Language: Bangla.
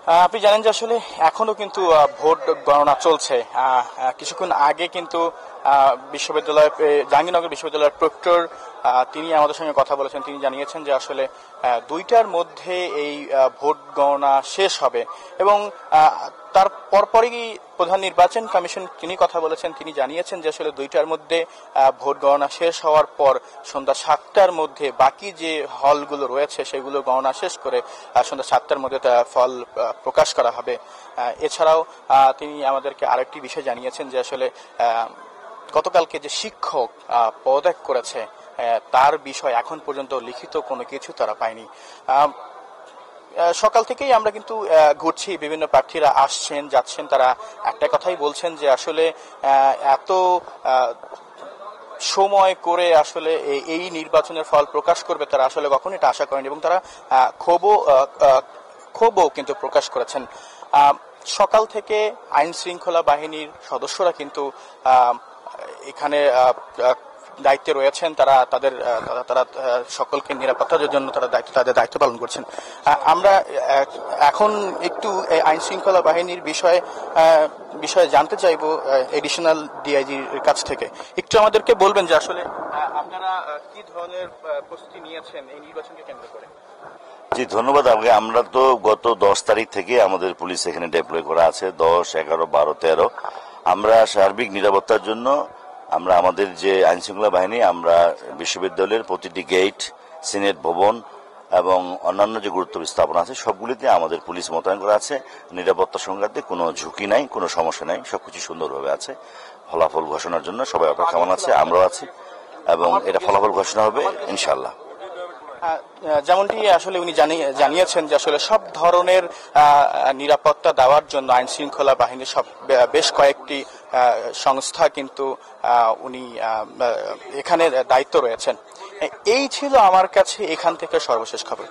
আপনি জানেন যে আসলে এখনো কিন্তু ভোট গণনা চলছে। কিছুক্ষণ আগে কিন্তু বিশ্ববিদ্যালয় জাহাঙ্গীরনগর বিশ্ববিদ্যালয়ের প্রক্টর তিনি আমাদের সঙ্গে কথা বলেছেন। তিনি জানিয়েছেন যে আসলে 2টার মধ্যে এই ভোট গণনা শেষ হবে এবং তার পরপরই প্রধান নির্বাচন কমিশন তিনি কথা বলেছেন। তিনি জানিয়েছেন যে আসলে 2টার মধ্যে ভোট গণনা শেষ হওয়ার পর সন্ধ্যা 7টার মধ্যে বাকি যে হলগুলো রয়েছে সেগুলো গণনা শেষ করে সন্ধ্যা 7টার মধ্যে ফল প্রকাশ করা হবে। এছাড়াও তিনি আমাদেরকে আরেকটি বিষয় জানিয়েছেন যে আসলে গতকালকে যে শিক্ষক পদত্যাগ করেছে তার বিষয় এখন পর্যন্ত লিখিত কোনো কিছু তারা পায়নি। সকাল থেকেই আমরা কিন্তু ঘুরছি, বিভিন্ন প্রার্থীরা আসছেন যাচ্ছেন, তারা একটা কথাই বলছেন যে আসলে এত সময় করে আসলে এই নির্বাচনের ফল প্রকাশ করবে তারা আসলে কখনো এটা আশা করেনি এবং তারা ক্ষোভও কিন্তু প্রকাশ করেছেন। সকাল থেকে আইন শৃঙ্খলা বাহিনীর সদস্যরা কিন্তু এখানে দায়িত্বে রয়েছেন। তারা তারা সকলকে নিরাপত্তার জন্য তাদের দায়িত্ব পালন করছেন। আমরা এখন একটু আইন শৃঙ্খলা বাহিনীর বিষয়ে জানতে চাইব এডিশনাল ডিআইজির কাছ থেকে। একটু আমাদেরকে বলবেন যে আসলে আপনারা কি ধরনের প্রস্তুতি নিয়েছেন এই নির্বাচনকে কেন্দ্র করে? জি, ধন্যবাদ। আমরা তো গত 10 তারিখ থেকে আমাদের পুলিশ এখানে ডেপ্লয় করা আছে, 10, 11, 12, 13। আমরা সার্বিক নিরাপত্তার জন্য আমরা আমাদের যে আইন শৃঙ্খলা বাহিনী আমরা বিশ্ববিদ্যালয়ের প্রতিটি গেট, সিনেট ভবন এবং অন্যান্য যে গুরুত্বপূর্ণ স্থাপনা আছে সবগুলিতে আমাদের পুলিশ মোতায়েন করা আছে। নিরাপত্তা সংক্রান্তে কোনো ঝুঁকি নাই, কোনো সমস্যা নাই, সবকিছু সুন্দরভাবে আছে। ফলাফল ঘোষণার জন্য সবাই অপেক্ষমান আছে, আমরাও আছি এবং এটা ফলাফল ঘোষণা হবে ইনশাআল্লাহ। যেমনটি আসলে উনি জানিয়েছেন যে আসলে সব ধরনের নিরাপত্তা দেওয়ার জন্য আইন শৃঙ্খলা বাহিনীর বেশ কয়েকটি সংস্থা কিন্তু উনি এখানে দায়িত্ব রয়েছেন। এই ছিল আমার কাছে এখান থেকে সর্বশেষ খবর।